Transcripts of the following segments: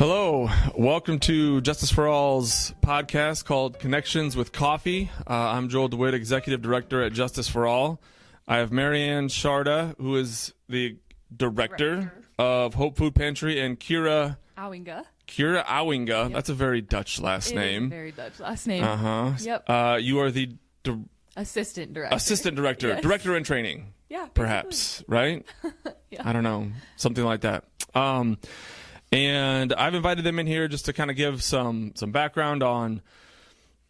Hello, welcome to Justice for All's podcast called Connections with Coffee. I'm Joel DeWit, Executive Director at Justice for All. I have Marianne Sjaarda, who is the Director of Hope Food Pantry, and Kira Ouwinga. Ouwinga. Yep. That's a very Dutch last name. It is a very Dutch last name. Yep. You are the Assistant Director. Assistant Director. Yes. Director in Training. Yeah. Perhaps, right? Yeah. I don't know. Something like that. And I've invited them in here just to kind of give some background on,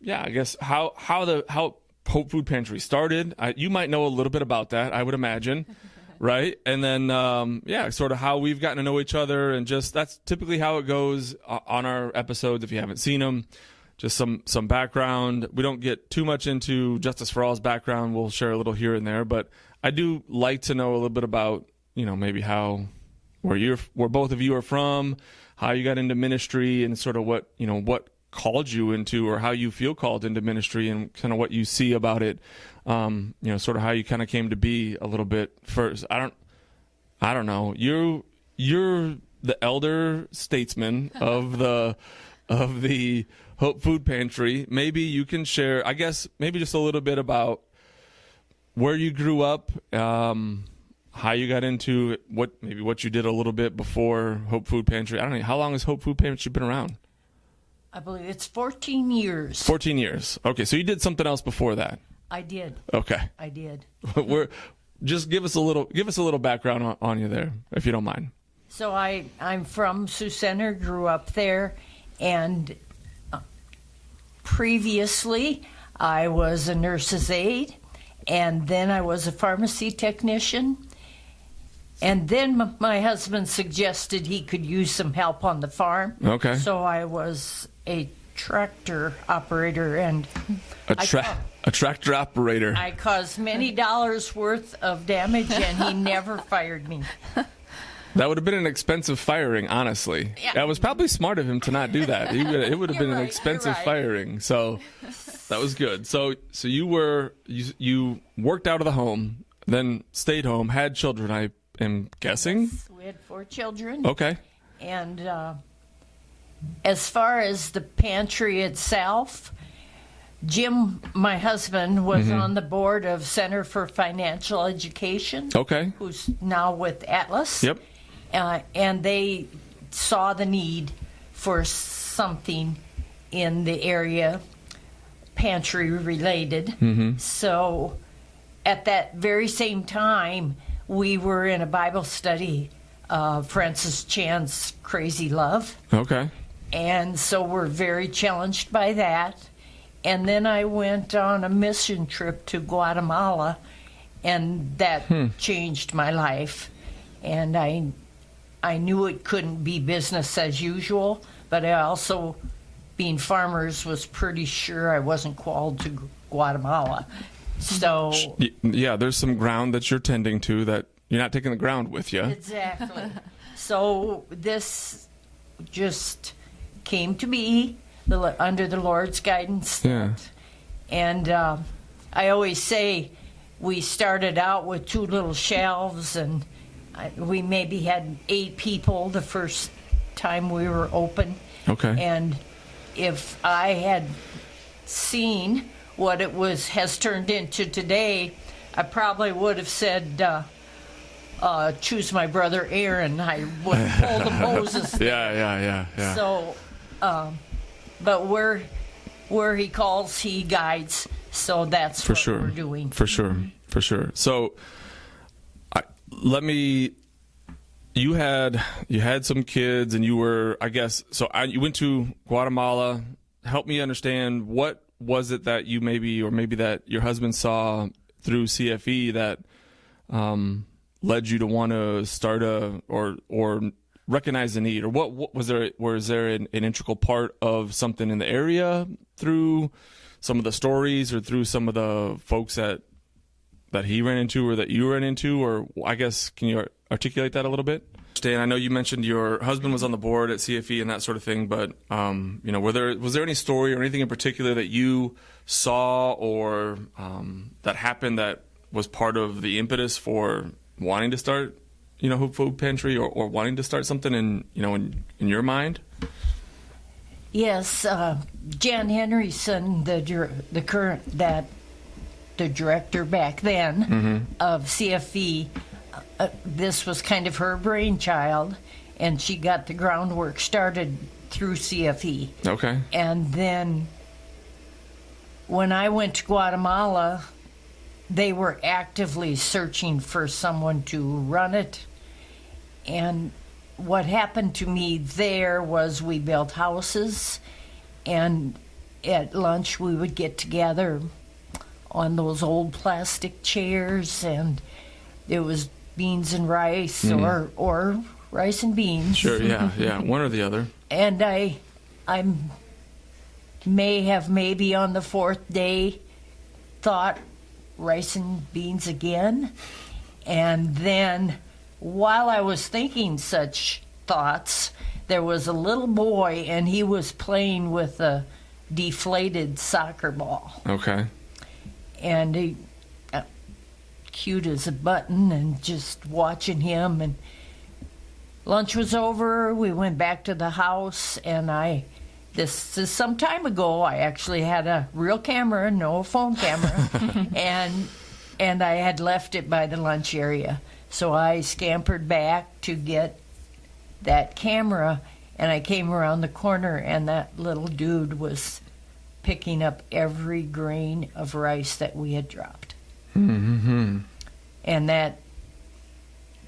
I guess how Hope Food Pantry started. You might know a little bit about that, I would imagine, right? And then sort of how we've gotten to know each other, and just that's typically how it goes on our episodes. If you haven't seen them, just some background. We don't get too much into Justice for All's background. We'll share a little here and there, but I do like to know a little bit about maybe where both of you are from, how you got into ministry, and sort of what called you into, or how you feel called into ministry, and kind of what you see about it. Sort of how you kind of came to be a little bit first. I don't know. You're the elder statesman of the Hope Food Pantry. Maybe you can share, I guess, maybe just a little bit about where you grew up, how you got into what you did a little bit before Hope Food Pantry. I don't know. How long has Hope Food Pantry been around? I believe it's 14 years. 14 years. Okay, so you did something else before that. I did. Okay. I did. Just give us a little background on you there, if you don't mind. So I'm from Sioux Center, grew up there, and previously I was a nurse's aide, and then I was a pharmacy technician. And then my husband suggested he could use some help on the farm. Okay. So I was a tractor operator, and a tractor operator. I caused many dollars worth of damage, and he never fired me. That would have been an expensive firing, honestly. Yeah. That was probably smart of him to not do that. It would have been an expensive firing. So that was good. So you worked out of the home, then stayed home, had children, I am guessing? Yes, we had 4 children. Okay. And as far as the pantry itself, Jim, my husband, was on the board of Center for Financial Education. Okay. Who's now with Atlas. Yep. And they saw the need for something in the area, pantry related. Mm-hmm. So at that very same time, we were in a Bible study, Francis Chan's Crazy Love. Okay. And so we're very challenged by that. And then I went on a mission trip to Guatemala, and that changed my life. And I knew it couldn't be business as usual, but I also, being farmers, was pretty sure I wasn't called to Guatemala. So yeah, there's some ground that you're tending to that you're not taking the ground with you. Exactly. So this just came to be under the Lord's guidance. Yeah. And I always say we started out with 2 little shelves, and we maybe had 8 people the first time we were open. Okay. And if I had seen what it has turned into today, I probably would have said, choose my brother Aaron. I would have pulled a Moses. Yeah. So, but where he calls, he guides. So that's what we're doing. For sure. So, you had some kids, and you were, I guess, you went to Guatemala. Help me understand, what was it that you maybe that your husband saw through CFE that led you to want to start or recognize the need, or what was there an integral part of something in the area through some of the stories, or through some of the folks that he ran into, or that you ran into, or I guess, can you articulate that a little bit? Dan, I know you mentioned your husband was on the board at CFE and that sort of thing, but was there any story or anything in particular that you saw or that happened that was part of the impetus for wanting to start food pantry or wanting to start something in your mind? Yes, Jan Henryson, the director back then of CFE, this was kind of her brainchild, and she got the groundwork started through CFE. Okay. And then when I went to Guatemala, they were actively searching for someone to run it. And what happened to me there was we built houses, and at lunch we would get together on those old plastic chairs, and it was beans and rice or rice and beans. Sure, yeah, one or the other. And I may have maybe on the fourth day thought rice and beans again. And then while I was thinking such thoughts, there was a little boy, and he was playing with a deflated soccer ball. Okay. And he cute as a button, and just watching him. And lunch was over. We went back to the house, and this is some time ago. I actually had a real camera, no phone camera, and I had left it by the lunch area. So I scampered back to get that camera, and I came around the corner, and that little dude was picking up every grain of rice that we had dropped. Mm-hmm. And that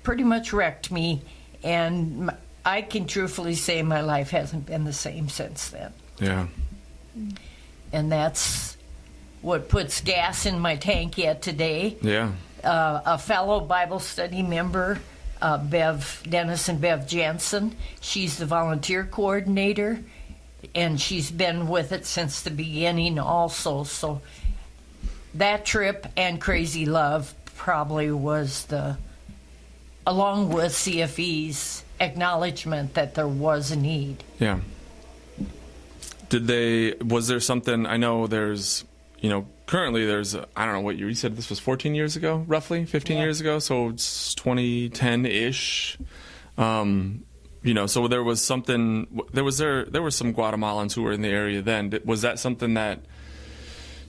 pretty much wrecked me, and I can truthfully say my life hasn't been the same since then. Yeah. And that's what puts gas in my tank yet today. Yeah. A fellow Bible study member, Dennis and Bev Jansen, she's the volunteer coordinator, and she's been with it since the beginning also. So that trip and Crazy Love probably was along with CFE's acknowledgement that there was a need. Yeah. Was there something, I know currently there's, I don't know what year, you said this was 14 years ago, roughly, 15 years ago, so it's 2010-ish. So there was something, there were some Guatemalans who were in the area then. Was that something that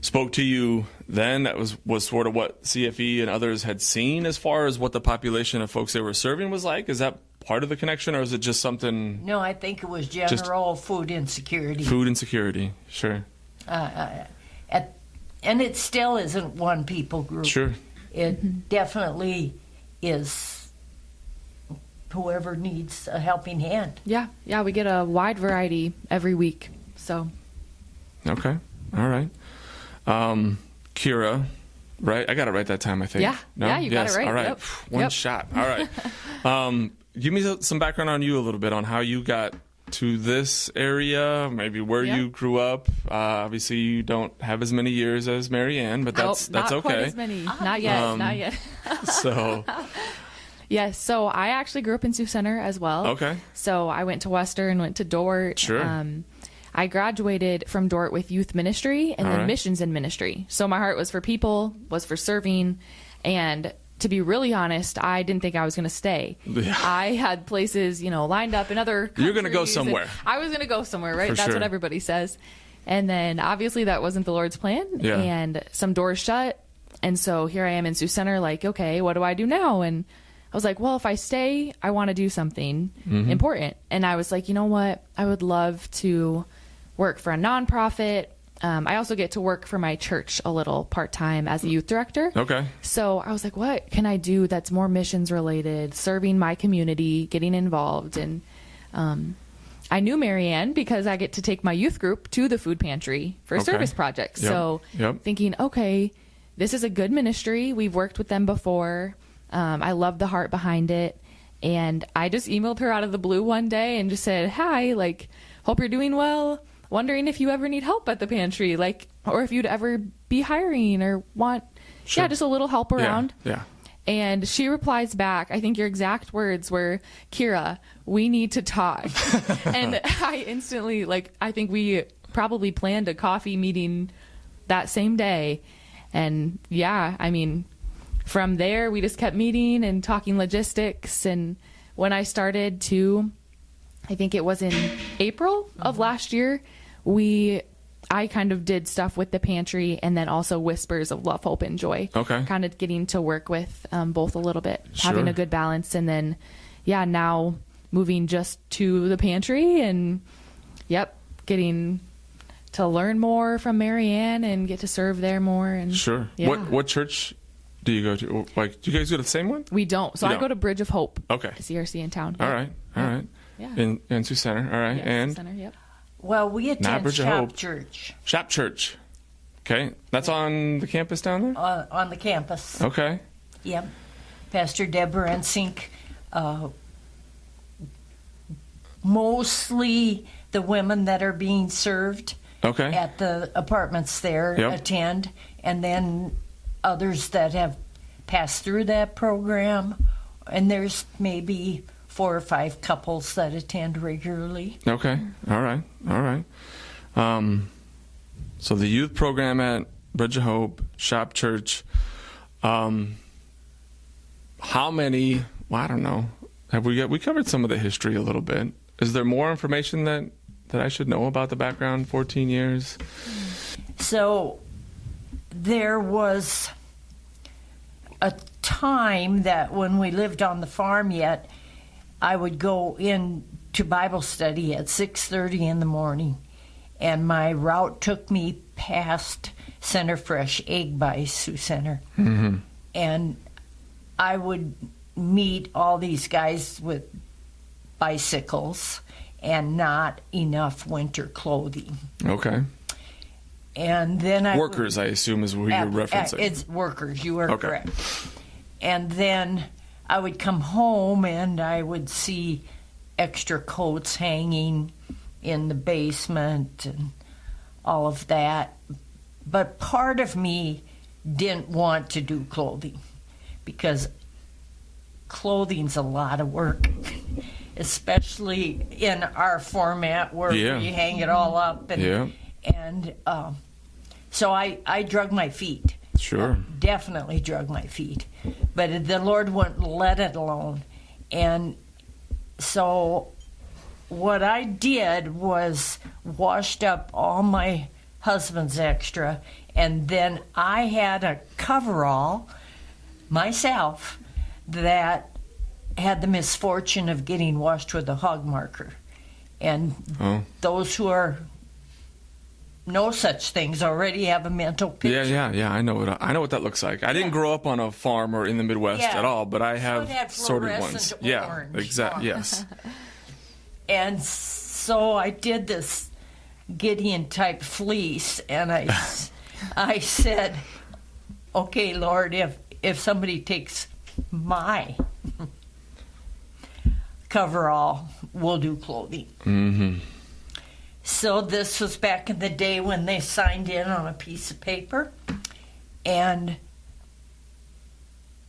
spoke to you then, that was sort of what CFE and others had seen as far as what the population of folks they were serving was like? Is that part of the connection, or is it just something? No, I think it was general food insecurity. Food insecurity, sure. And it still isn't one people group. Sure. It definitely is whoever needs a helping hand. Yeah, we get a wide variety every week. So. Okay, all right. Kira, right? I got it right that time, I think. Yeah, no? Yeah, you got it right. All right, Yep. One shot. All right. Give me some background on you a little bit, on how you got to this area, maybe where you grew up. Obviously, you don't have as many years as Marianne, but that's not okay. Quite as many. Not yet. So. Yes, so I actually grew up in Sioux Center as well. Okay. So I went to Western, went to DeWit. Sure. I graduated from DeWit with youth ministry and then missions and ministry. So my heart was for people, was for serving, and to be really honest, I didn't think I was going to stay. Yeah. I had places, lined up in other countries. You're going to go somewhere. I was going to go somewhere, right? For That's sure. what everybody says. And then obviously that wasn't the Lord's plan. Yeah. And some doors shut. And so here I am in Sioux Center, like, okay, what do I do now? And I was like, well, if I stay, I want to do something important. And I was like, you know what? I would love to work for a nonprofit. I also get to work for my church a little part-time as a youth director. Okay. So I was like, what can I do that's more missions related, serving my community, getting involved? And I knew Marianne because I get to take my youth group to the food pantry for service projects. Yep. So thinking, okay, this is a good ministry. We've worked with them before. I love the heart behind it. And I just emailed her out of the blue one day and just said, hi, hope you're doing well. Wondering if you ever need help at the pantry, or if you'd ever be hiring or want, just a little help around. Yeah. And she replies back, I think your exact words were, Kira, we need to talk. And I instantly, I think we probably planned a coffee meeting that same day. And from there, we just kept meeting and talking logistics. And when I started to, I think it was in April of last year, I kind of did stuff with the pantry and then also Whispers of Love, Hope, and Joy. Okay. Kind of getting to work with both a little bit, Sure. having a good balance. And then, now moving just to the pantry and, getting to learn more from Marianne and get to serve there more. And Sure. Yeah. What church do you go to? Like, do you guys go to the same one? We don't. So You I go to Bridge of Hope. Okay. CRC in town. All right. Yeah. In Sioux Center. All right. Yes, and Center, yep. Well, we Not attend Bridge of Shop Hope. Church Shop Church. Okay. That's on the campus down there? on the campus. Okay. Yep. Pastor Deborah and Sink, mostly the women that are being served Okay. at the apartments there Yep. attend, and then others that have passed through that program, and there's maybe 4 or 5 couples that attend regularly. Okay. All right. So the youth program at Bridge of Hope, Shop Church. How many? Well, I don't know. Have we covered some of the history a little bit? Is there more information that I should know about the background? 14 years. So there was a time that when we lived on the farm yet, I would go in to Bible study at 6:30 in the morning, and my route took me past Center Fresh Egg by Sioux Center. Mm-hmm. And I would meet all these guys with bicycles and not enough winter clothing. Okay. And then I Workers, I assume, is who you're referencing. It's workers, you are Okay. correct. And then I would come home and I would see extra coats hanging in the basement and all of that. But part of me didn't want to do clothing because clothing's a lot of work, especially in our format where Yeah. we hang it all up. And, Yeah. and so I drug my feet. Sure. Definitely drug my feet. But the Lord wouldn't let it alone. And so what I did was washed up all my husband's extra, and then I had a coverall myself that had the misfortune of getting washed with a hog marker. And Oh. those who are no such things already have a mental picture. Yeah. I know what that looks like. I didn't grow up on a farm or in the Midwest Yeah. at all, but I So have it had sorted ones. fluorescent Yeah, orange exactly. on. Yes. And so I did this Gideon type fleece, and I said, "Okay, Lord, if somebody takes my coverall, we'll do clothing." Mm-hmm. So this was back in the day when they signed in on a piece of paper, and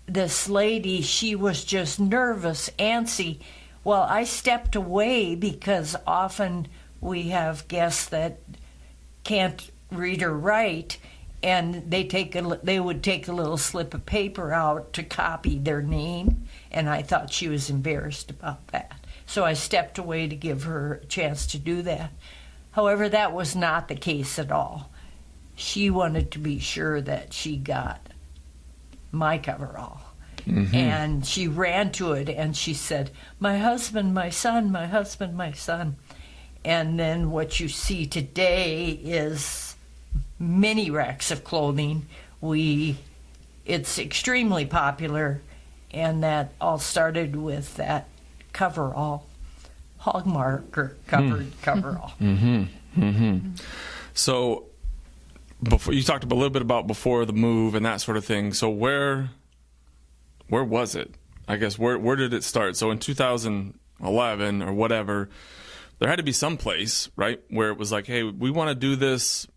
this lady, she was just nervous, antsy. Well, I stepped away because often we have guests that can't read or write, and they would take a little slip of paper out to copy their name, and I thought she was embarrassed about that. So I stepped away to give her a chance to do that. However, that was not the case at all. She wanted to be sure that she got my coverall. Mm-hmm. And she ran to it and she said, "My husband, my son, my husband, my son." And then what you see today is many racks of clothing. It's extremely popular, and that all started with that coverall, hog marker covered coverall. Mm-hmm. Mm-hmm. So, before you talked a little bit about before the move and that sort of thing. So where was it? I guess where did it start? So in 2011 or whatever, there had to be some place, right, where it was like, hey, we want to do this,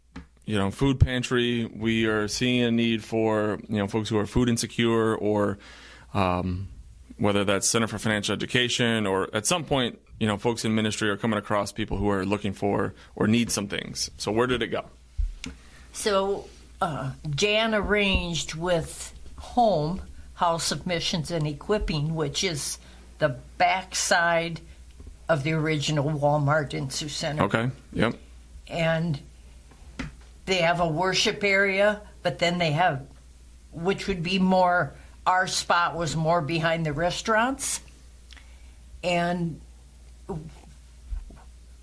food pantry. We are seeing a need for, folks who are food insecure, or whether that's Center for Financial Education, or at some point, folks in ministry are coming across people who are looking for or need some things. So where did it go? So Jan arranged with Home House of Missions and Equipping, which is the backside of the original Walmart in Sioux Center. Okay. Yep. And they have a worship area, but then they have, which would be more, our spot was more behind the restaurants. And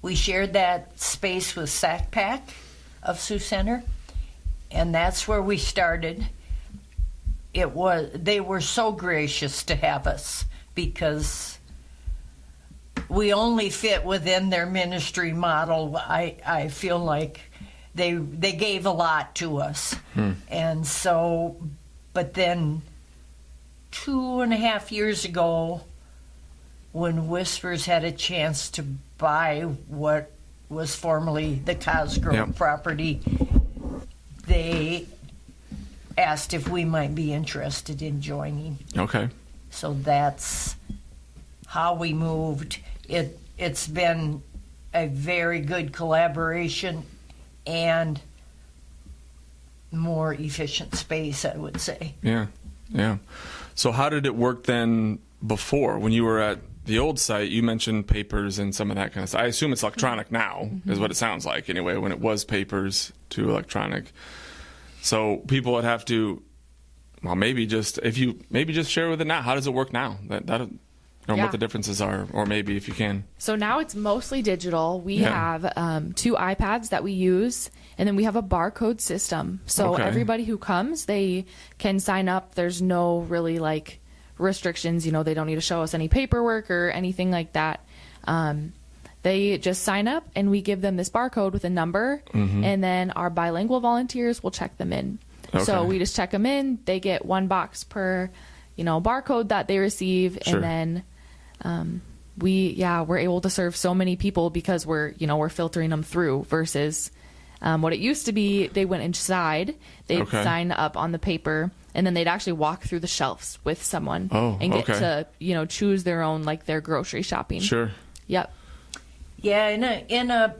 we shared that space with Sack Pack of Sioux Center, and that's where we started. They were so gracious to have us because we only fit within their ministry model. I feel like they gave a lot to us. And so, but then 2.5 years ago, when Whispers had a chance to buy what was formerly the Cosgrove property, they asked if we might be interested in joining. Okay. So that's how we moved. It's been a very good collaboration and more efficient space, I would say. Yeah. Yeah. So how did it work then before? When you were at the old site, you mentioned papers and some of that kind of stuff. I assume it's electronic now, is what it sounds like anyway, when it was papers to electronic. So people would have to, well, maybe just share with it now. How does it work now? What the differences are, or maybe if you can. So now it's mostly digital. We have 2 iPads that we use, and then we have a barcode system. So everybody who comes, they can sign up. There's no really restrictions. They don't need to show us any paperwork or anything like that. They just sign up, and we give them this barcode with a number, and then our bilingual volunteers will check them in. Okay. So we just check them in. They get 1 box per, barcode that they receive, and then we're able to serve so many people because we're filtering them through versus what it used to be. They went inside, they'd sign up on the paper, and then they'd actually walk through the shelves with someone and get to choose their own their grocery shopping. Sure. Yep. Yeah, in a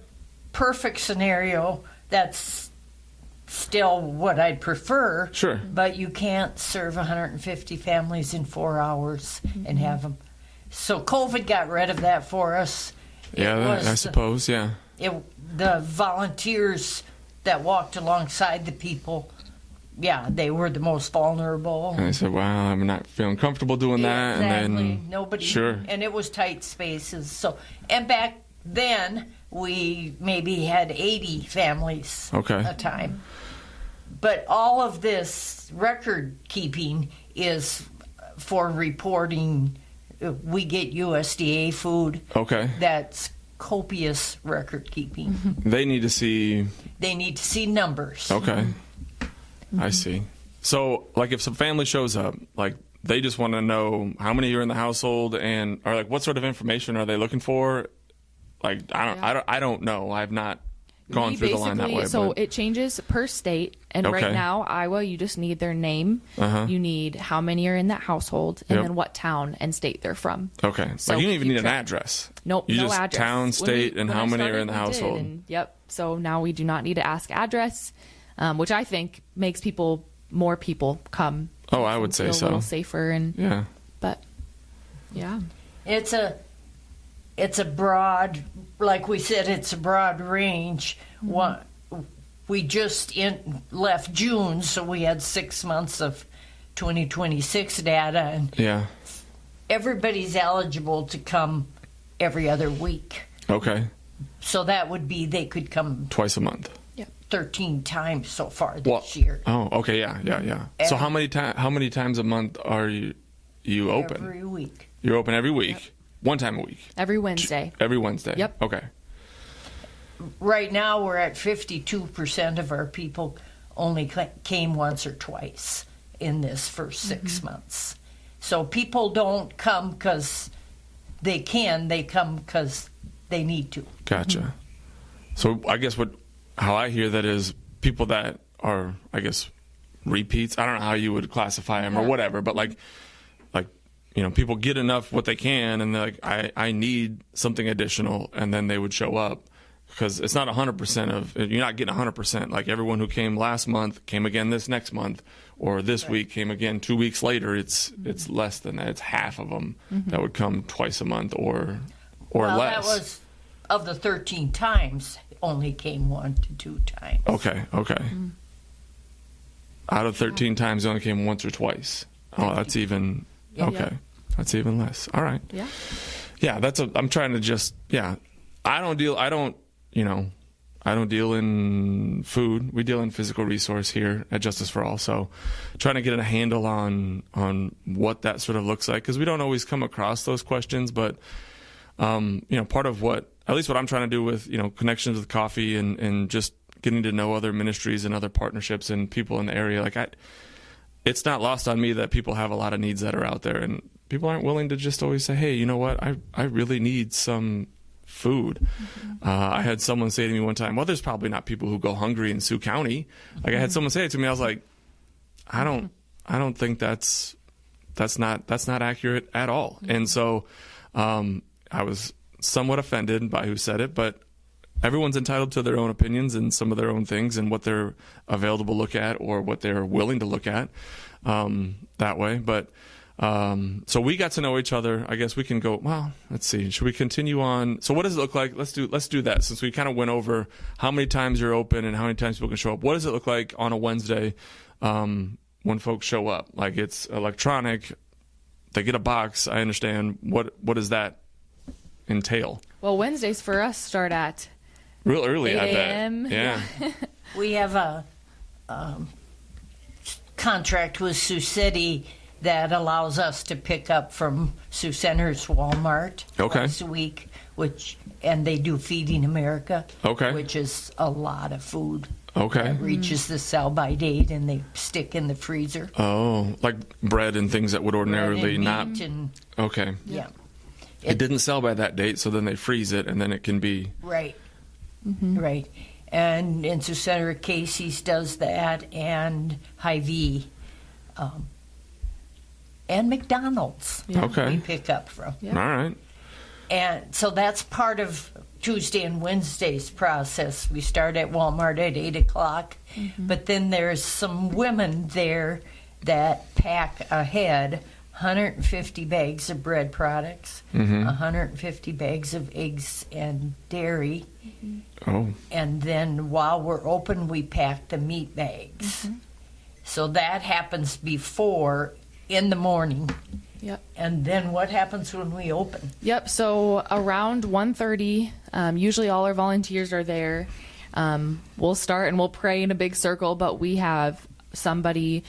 perfect scenario, that's still what I'd prefer. Sure. But you can't serve 150 families in 4 hours and have them. So COVID got rid of that for us. Yeah, I suppose, yeah. The volunteers that walked alongside the people, they were the most vulnerable. And I said, wow, I'm not feeling comfortable doing that. Exactly. And then, nobody. Sure. And it was tight spaces. So, and back then, we maybe had 80 families a time. But all of this record keeping is for reporting. We get USDA food. Okay. That's copious record keeping. They need to see. They need to see numbers. Okay. I see. So, if some family shows up, they just want to know how many are in the household, and or what sort of information are they looking for? I don't know. I've not gone through the line that way. So it changes per state, and right now, Iowa, you just need their name. You need how many are in that household, and then what town and state they're from. Okay. So you don't even need an address. Nope, you no just address. Town, state, and how many are in the household. Yep. So now we do not need to ask address, which I think makes more people come. Oh, I would say so. A little safer and but it's a broad, like we said, it's a broad range. We just left June, so we had 6 months of 2026 data, and everybody's eligible to come every other week. Okay. So that would be they could come twice a month. 13 times so far this year. Oh, okay, yeah. So how many times a month are you open? Every week. You're open every week. Yep. 1 time a week. Every Wednesday. Every Wednesday. Yep. Okay. Right now we're at 52% of our people only came once or twice in this first 6 months. So people don't come because they can. They come because they need to. Gotcha. So I guess how I hear that is people that are, I guess, repeats. I don't know how you would classify them or whatever, but people get enough what they can, and they're I need something additional, and then they would show up, because it's not 100% of, you're not getting 100%. Like everyone who came last month came again this next month, or this week came again 2 weeks later. It's less than that. It's half of them that would come twice a month or well, less. That was of the 13 times, only came 1 to 2 times. Okay. Out of 13 times, they only came once or twice. Oh, that's even okay. That's even less. All right. Yeah. I'm trying to just I don't deal in food. We deal in physical resource here at Justice for All. So trying to get a handle on what that sort of looks like, because we don't always come across those questions. But, part of at least what I'm trying to do with, connections with coffee and just getting to know other ministries and other partnerships and people in the area. It's not lost on me that people have a lot of needs that are out there, and people aren't willing to just always say, hey, you know what? I really need some food. I had someone say to me one time, well, there's probably not people who go hungry in Sioux County. I had someone say it to me. I was like, I don't think that's not accurate at all. And so I was somewhat offended by who said it, but everyone's entitled to their own opinions and some of their own things and what they're available to look at or what they're willing to look at that way. But so we got to know each other. I guess we can go, well, let's see. Should we continue on? So what does it look like? Let's do that, since we kind of went over how many times you're open and how many times people can show up. What does it look like on a Wednesday when folks show up? Like, it's electronic. They get a box. I understand. What does that entail? Well, Wednesdays for us start at real early, 8 I bet. a.m. Yeah. We have a contract with Sioux City that allows us to pick up from Sioux Center's Walmart twice a week, and they do Feeding America, which is a lot of food. That reaches the sell-by date, and they stick in the freezer. Oh, like bread and things that would ordinarily not. Yeah. It didn't sell by that date, so then they freeze it, and then it can be right. Right. And in Sioux Center, Casey's does that, and Hy-Vee, and McDonald's. We pick up from. All right. And so that's part of Tuesday and Wednesday's process. We start at Walmart at 8 o'clock, but then there's some women there that pack ahead 150 bags of bread products, 150 bags of eggs and dairy. And then while we're open, we pack the meat bags. So that happens before in the morning. And then what happens when we open? So around 1:30, usually all our volunteers are there. We'll start and we'll pray in a big circle, but we have somebody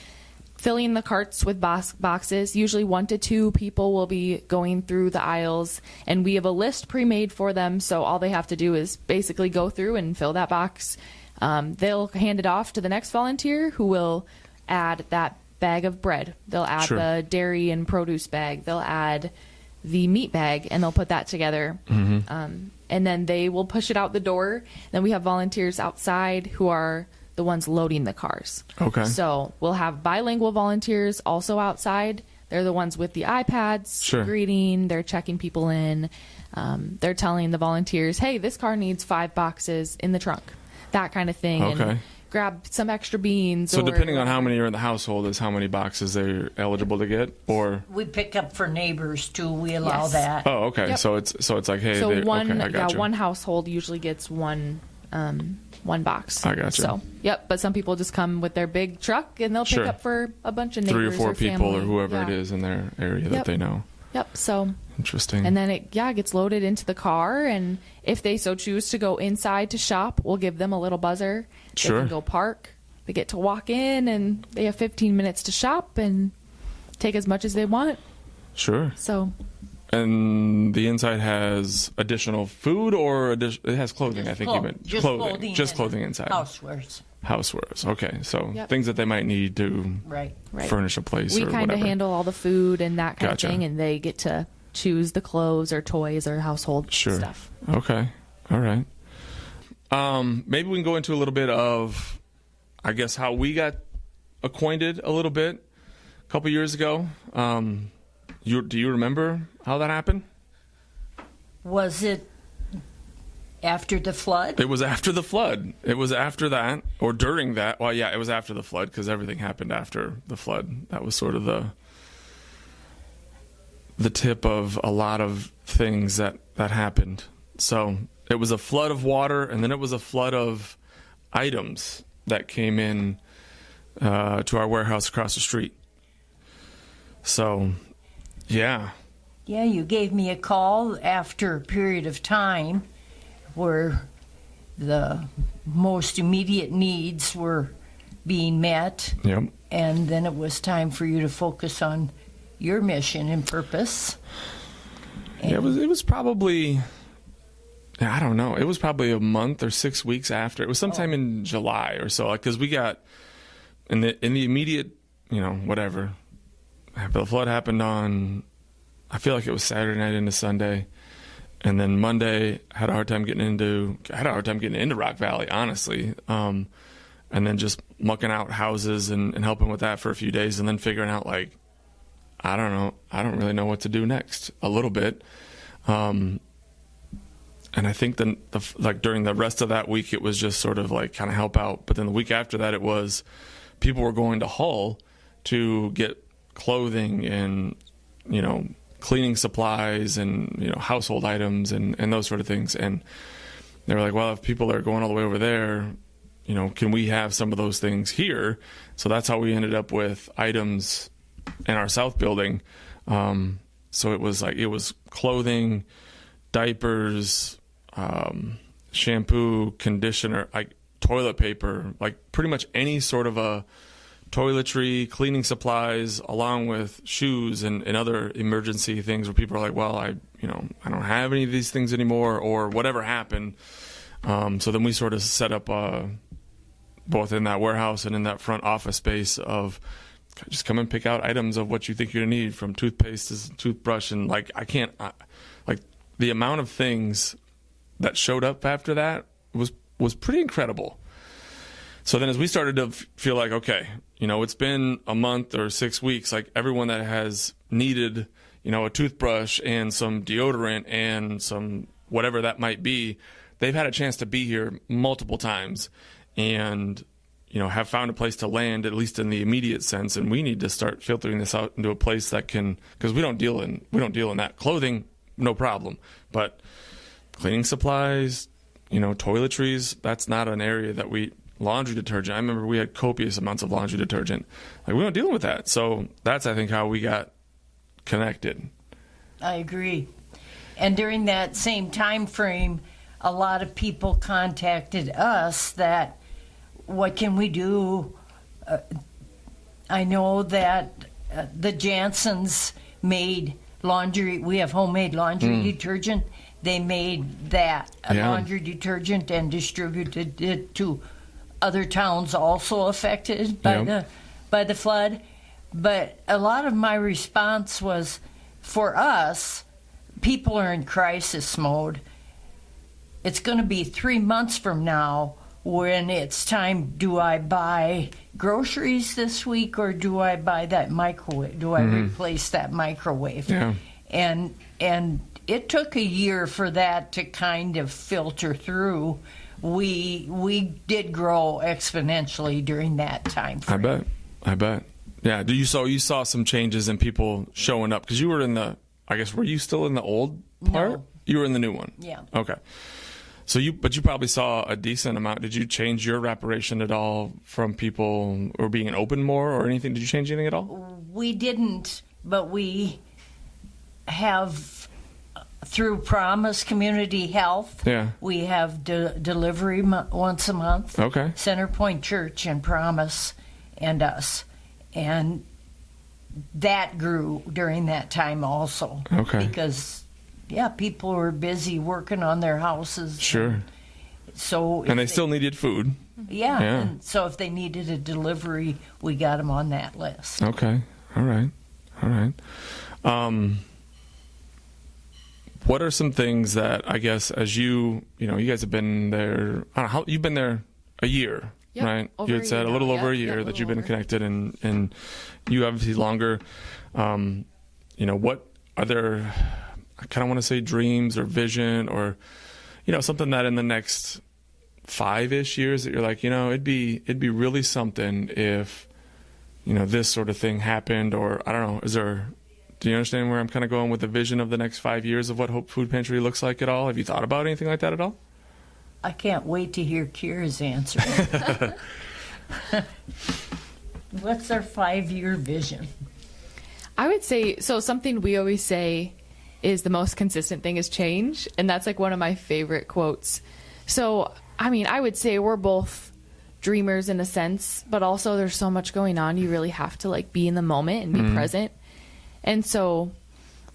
filling the carts with boxes. Usually 1 to 2 people will be going through the aisles, and we have a list pre-made for them, so all they have to do is basically go through and fill that box. They'll hand it off to the next volunteer, who will add that bag of bread. They'll add the dairy and produce bag. They'll add the meat bag, and they'll put that together. And then they will push it out the door. Then we have volunteers outside who are the ones loading the cars. So we'll have bilingual volunteers also outside. They're the ones with the iPads, greeting, they're checking people in. They're telling the volunteers, hey, this car needs 5 boxes in the trunk, that kind of thing. And grab some extra beans. So depending on how many are in the household is how many boxes they're eligible to get, or we pick up for neighbors too. We allow that. Oh, okay. So it's like, hey, so one household usually gets one box. I gotcha. So but some people just come with their big truck and they'll pick up for a bunch of neighbors, 3 or 4 people, family. or whoever it is in their area that they know. So interesting. And then it gets loaded into the car, and if they so choose to go inside to shop, we'll give them a little buzzer. They can go park. They get to walk in, and they have 15 minutes to shop and take as much as they want. So. And the inside has additional food, or it has clothing? I think you meant clothing. Just clothing inside. Housewares. Okay, so things that they might need to furnish a place. We or kind of whatever. handle all the food and that kind of thing, and they get to choose the clothes or toys or household stuff. Okay, all right. Maybe we can go into a little bit of, I guess, how we got acquainted a little bit a couple years ago. Do you remember how that happened? Was it After the flood? It was after the flood. It was after that, or during that. Well, yeah, it was after the flood because everything happened after the flood. That was sort of the tip of a lot of things that happened. So it was a flood of water, and then it was a flood of items that came in to our warehouse across the street. So, yeah. Yeah, you gave me a call after a period of time where the most immediate needs were being met. Yep. And then it was time for you to focus on your mission and purpose. And Yeah, it was probably, I don't know, it was probably a month or 6 weeks after. It was sometime in July or so, because we got in the immediate, whatever. The flood happened on, I feel like it was Saturday night into Sunday, and then Monday had a hard time getting into Rock Valley, honestly. And then just mucking out houses and helping with that for a few days, and then figuring out, like, I don't know, I don't really know what to do next a little bit. And I think during the rest of that week, it was just sort of like kind of help out. But then the week after that, it was people were going to Hull to get clothing and, cleaning supplies and, household items and those sort of things. And they were like, well, if people are going all the way over there, can we have some of those things here? So that's how we ended up with items in our south building. So it was clothing, diapers, shampoo, conditioner, like toilet paper, like pretty much any sort of a toiletry, cleaning supplies, along with shoes and other emergency things where people are like, well, I don't have any of these things anymore, or whatever happened. So then we sort of set up both in that warehouse and in that front office space of just come and pick out items of what you think you're going to need, from toothpaste to toothbrush. And like, the amount of things that showed up after that was pretty incredible. So then as we started to feel like, okay, it's been a month or 6 weeks, like everyone that has needed, a toothbrush and some deodorant and some whatever that might be, they've had a chance to be here multiple times and, have found a place to land, at least in the immediate sense. And we need to start filtering this out into a place that can, because we don't deal in that. Clothing, no problem. But cleaning supplies, toiletries, that's not an area that laundry detergent. I remember we had copious amounts of laundry detergent. Like, we don't deal with that. So that's, I think, how we got connected. I agree. And during that same time frame, a lot of people contacted us that, what can we do? I know that the Jansons made laundry. We have homemade laundry detergent. They made that laundry detergent and distributed it to other towns also affected by the flood. But a lot of my response was, for us, people are in crisis mode. It's going to be 3 months from now when it's time, do I buy groceries this week, or do I buy that microwave? Do I replace that microwave? Yeah. And it took a year for that to kind of filter through. We did grow exponentially during that time frame. I bet. Yeah. You saw some changes in people showing up, because you were were you still in the old part? No. You were in the new one. Yeah. Okay. So but you probably saw a decent amount. Did you change your reparation at all from people, or being open more or anything? Did you change anything at all? We didn't, but we have, through Promise Community Health, we have delivery once a month. Okay. Center Point Church and Promise and us. And that grew during that time also. Okay. Because, people were busy working on their houses. Sure. And they still needed food. Yeah. And so if they needed a delivery, we got them on that list. Okay. All right. What are some things that, I guess, as you guys have been there, I don't know, you've been there a year, right? You had said a little over a year that you've been connected, and you obviously longer. What are there, I kind of want to say dreams or vision or something that in the next 5-ish years that you're like, it'd be really something if, this sort of thing happened, or I don't know, do you understand where I'm kind of going with the vision of the next 5 years of what Hope Food Pantry looks like at all? Have you thought about anything like that at all? I can't wait to hear Kira's answer. What's our 5-year vision? I would say, so something we always say is the most consistent thing is change. And that's like one of my favorite quotes. So, I would say we're both dreamers in a sense, but also there's so much going on. You really have to like be in the moment and be present. And so,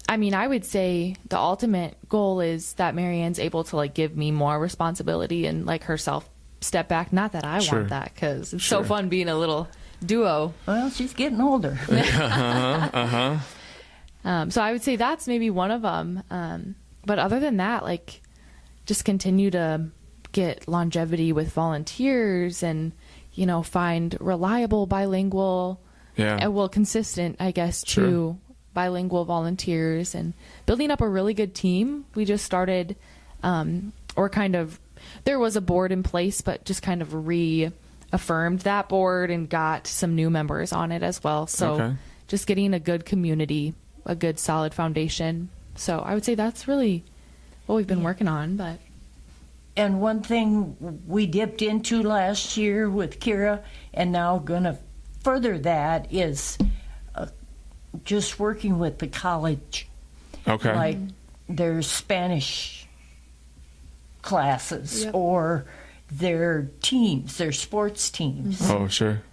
I would say the ultimate goal is that Marianne's able to like give me more responsibility and like herself step back. Not that I want that, because it's so fun being a little duo. Well, she's getting older. So I would say that's maybe one of them. But other than that, like just continue to get longevity with volunteers and, find reliable bilingual, consistent, I guess, to bilingual volunteers and building up a really good team. We just started, there was a board in place, but just kind of reaffirmed that board and got some new members on it as well. So just getting a good community, a good solid foundation. So I would say that's really what we've been working on. And one thing we dipped into last year with Kira, and now going to further that, is just working with the college. Okay. Like their Spanish classes or their teams, their sports teams. Oh, sure.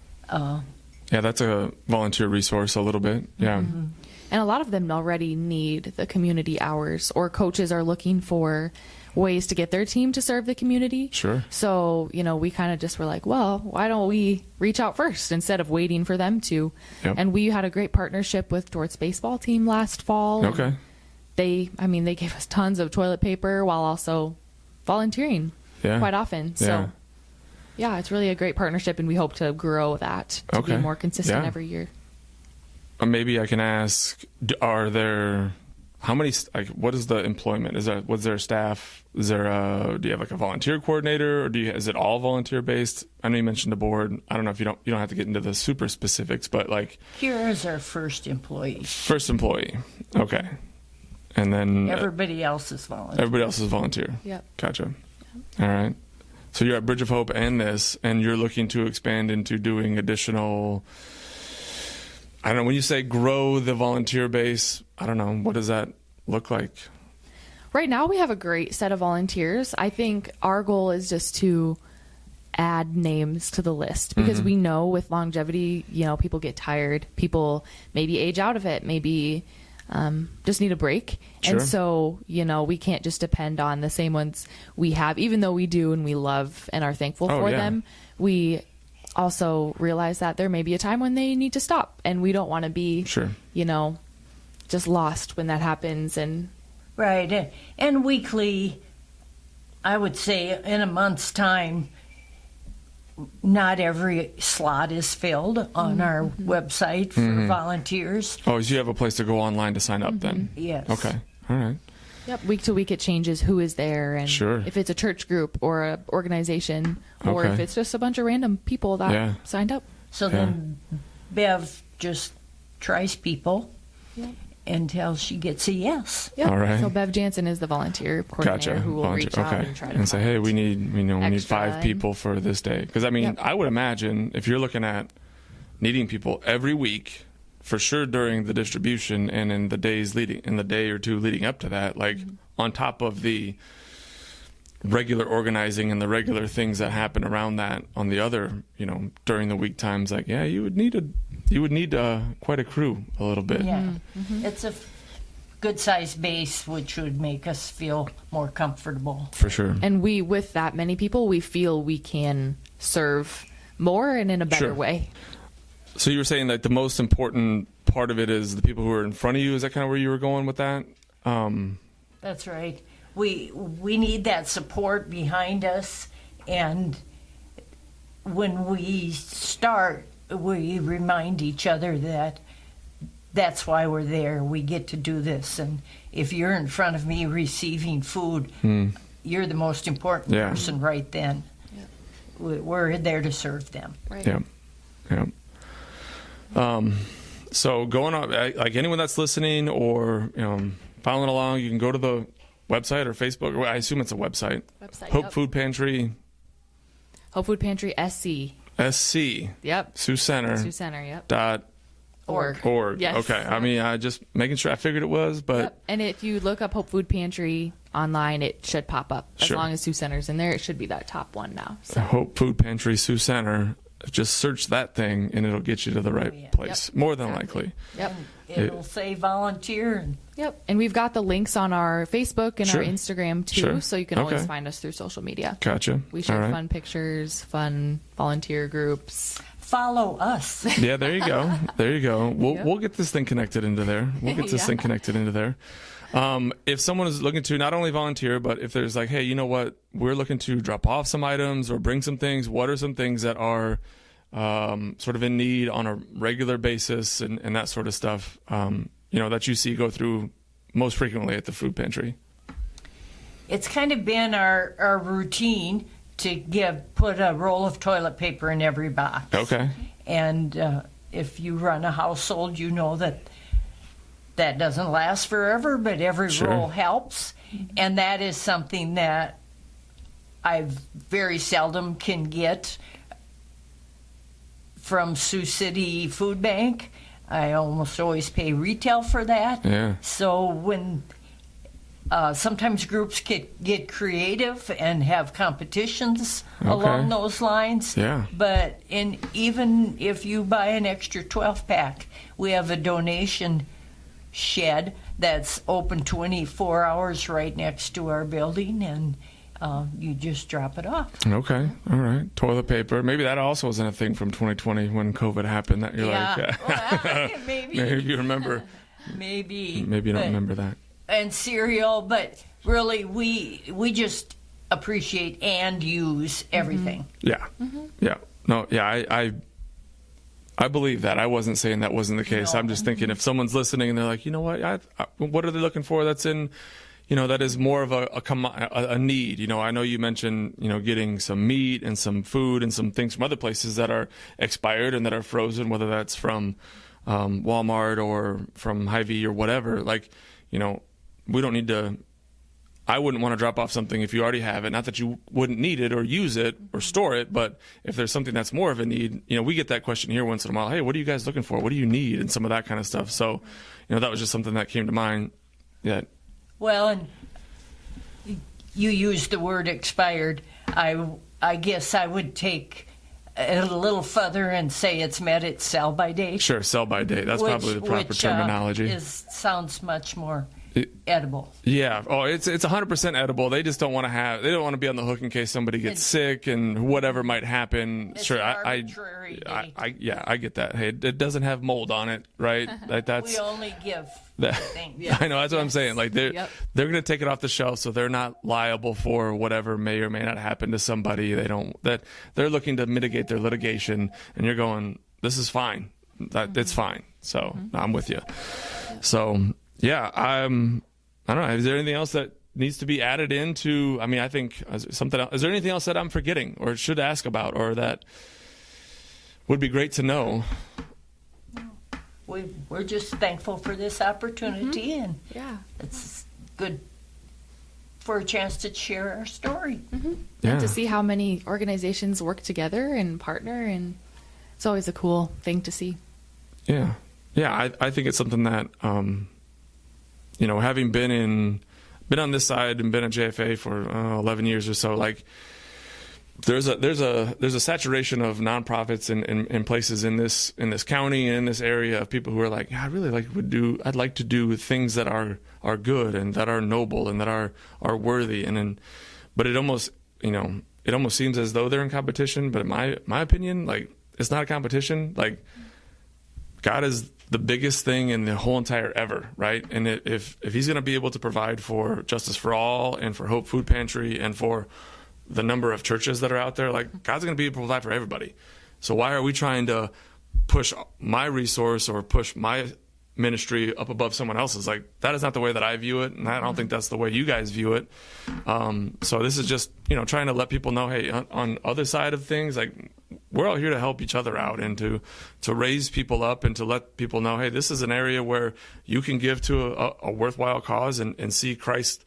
That's a volunteer resource a little bit. Yeah. And a lot of them already need the community hours, or coaches are looking for ways to get their team to serve the community. Sure. So, we kind of just were like, well, why don't we reach out first instead of waiting for them to? Yep. And we had a great partnership with DeWit's baseball team last fall. Okay. They gave us tons of toilet paper while also volunteering quite often. So, it's really a great partnership, and we hope to grow that to be more consistent every year. Maybe I can ask, are there... How many? What is the employment? Was there staff? Do you have like a volunteer coordinator, or is it all volunteer based? I know you mentioned a board. I don't know if you don't have to get into the super specifics, but like Kira is our first employee. First employee, okay, and then everybody else is volunteer. Everybody else is volunteer. Yep. Gotcha. All right. So you're at Bridge of Hope and you're looking to expand into doing additional. I don't know, when you say grow the volunteer base, I don't know, what does that look like? Right now we have a great set of volunteers. I think our goal is just to add names to the list, because we know with longevity, people get tired. People maybe age out of it, maybe just need a break. Sure. And so, we can't just depend on the same ones we have, even though we do and we love and are thankful for them. We also realize that there may be a time when they need to stop, and we don't want to be, just lost when that happens. And right. And weekly, I would say in a month's time, not every slot is filled on our website for volunteers. Oh, so you have a place to go online to sign up then? Yes. Okay. All right. Yep. Week to week it changes who is there, and if it's a church group or an organization, or if it's just a bunch of random people that signed up. So then Bev just tries people until she gets a yes. Yep. All right. So Bev Jansen is the volunteer coordinator who will reach out and try to say, hey, we need 5 people for this day. Because I would imagine if you're looking at needing people every week, for sure during the distribution and in the day or two leading up to that, like on top of the regular organizing and the regular things that happen around that on the other, during the week times, like, you would need quite a crew a little bit. Yeah. It's a good sized base, which would make us feel more comfortable. For sure. And with that many people, we feel we can serve more and in a better way. So you were saying that the most important part of it is the people who are in front of you. Is that kind of where you were going with that? That's right. We need that support behind us, and when we start, we remind each other that that's why we're there. We get to do this, and if you're in front of me receiving food, you're the most important person right then. We're there to serve them. Right. Yeah. So going on, like anyone that's listening or following along, you can go to the website or Facebook. I assume it's a website. Hope Food Pantry. Hope Food Pantry SC. SC. Yep. Sioux Center. Sioux Center. Yep. .org. Yes. Okay. I mean, I just making sure. I figured it was, but. Yep. And if you look up Hope Food Pantry online, it should pop up. As long as Sioux Center's in there, it should be that top one now. So. Hope Food Pantry Sioux Center. Just search that thing and it'll get you to the right place. Yep. More than likely. Yep. It'll say volunteer. Yep. And we've got the links on our Facebook and our Instagram too. So you can always find us through social media. Gotcha. We share fun pictures, fun volunteer groups. Follow us. Yeah, there you go. There you go. We'll get this thing connected into there. We'll get this thing connected into there. If someone is looking to not only volunteer, but if there's like, hey, you know what, we're looking to drop off some items or bring some things, what are some things that are sort of in need on a regular basis and that sort of stuff, that you see go through most frequently at the food pantry? It's kind of been our routine to put a roll of toilet paper in every box. Okay. And if you run a household, you know that doesn't last forever, but every roll helps. And that is something that I very seldom can get from Sioux City Food Bank. I almost always pay retail for that. Yeah. So when sometimes groups get creative and have competitions along those lines. Yeah. But even if you buy an extra 12-pack, we have a donation shed that's open 24 hours right next to our building, and you just drop it off. Okay. All right. Toilet paper. Maybe that also wasn't a thing from 2020 when COVID happened. That you're like, maybe you remember. Maybe you don't remember that. And cereal, but really we just appreciate and use everything. Yeah. Yeah. No, yeah, I believe that. I wasn't saying that wasn't the case. No. I'm just thinking if someone's listening and they're like, you know what, what are they looking for that's in, that is more of a need. I know you mentioned, getting some meat and some food and some things from other places that are expired and that are frozen, whether that's from Walmart or from Hy-Vee or whatever. Like, we don't need to. I wouldn't want to drop off something if you already have it. Not that you wouldn't need it or use it or store it, but if there's something that's more of a need, we get that question here once in a while. Hey, what are you guys looking for? What do you need? And some of that kind of stuff. So, that was just something that came to mind. Yeah. Well, and you used the word expired. I guess I would take it a little further and say it's met its sell-by date. Sure, sell-by date. That's probably the proper terminology. Sounds much more edible. Yeah. Oh, it's 100% edible. They just don't want to be on the hook in case somebody gets sick and whatever might happen. It's sure. I get that. Hey, it doesn't have mold on it, right? Like that's. We only give. I know. That's what I'm saying. Like they're going to take it off the shelf, so they're not liable for whatever may or may not happen to somebody. They're looking to mitigate their litigation, and you're going, this is fine. It's fine. So I'm with you. So. Yeah, I don't know. Is there anything else that needs to be added into? I mean, I think something else. Is there anything else that I'm forgetting or should ask about or that would be great to know? We're just thankful for this opportunity, and it's good for a chance to share our story. And to see how many organizations work together and partner, and it's always a cool thing to see. Yeah. Yeah, I think it's something that... having been on this side and been at JFA for 11 years or so, like there's a saturation of nonprofits and places in this county and in this area of people who are like, I'd like to do things that are good and that are noble and that are worthy, but it almost seems as though they're in competition. But in my opinion, like it's not a competition. Like God is the biggest thing in the whole entire ever, right? And if he's going to be able to provide for Justice for All and for Hope Food Pantry and for the number of churches that are out there, like God's going to be able to provide for everybody. So why are we trying to push my resource or push my ministry up above someone else's. Like, that is not the way that I view it, and I don't think that's the way you guys view it. So this is just, trying to let people know, hey, on other side of things, like, we're all here to help each other out and to raise people up and to let people know, hey, this is an area where you can give to a worthwhile cause and see Christ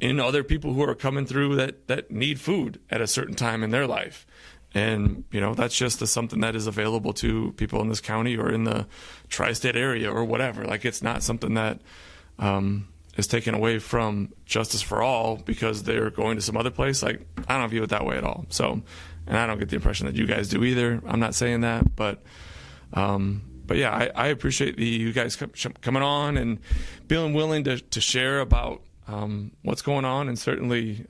in other people who are coming through that need food at a certain time in their life. And, that's just something that is available to people in this county or in the tri-state area or whatever. Like, it's not something that is taken away from Justice for All because they're going to some other place. Like, I don't view it that way at all. So, and I don't get the impression that you guys do either. I'm not saying that, but yeah, I appreciate you guys coming on and being willing to share about what's going on, and certainly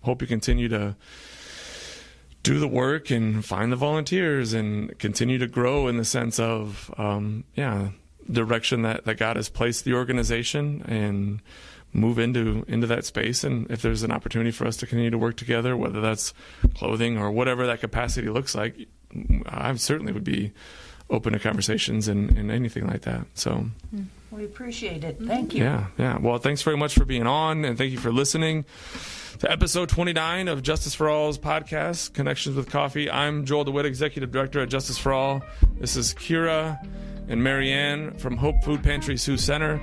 hope you continue to do the work and find the volunteers and continue to grow in the sense of, direction that God has placed the organization, and move into that space. And if there's an opportunity for us to continue to work together, whether that's clothing or whatever that capacity looks like, I certainly would be open to conversations and anything like that. So we appreciate it. Thank you. Yeah. Well, thanks very much for being on, and thank you for listening to episode 29 of Justice for All's podcast, Connections with Coffee. I'm Joel DeWit, Executive Director at Justice for All. This is Kira and Marianne from Hope Food Pantry Sioux Center.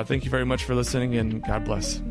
Thank you very much for listening, and God bless.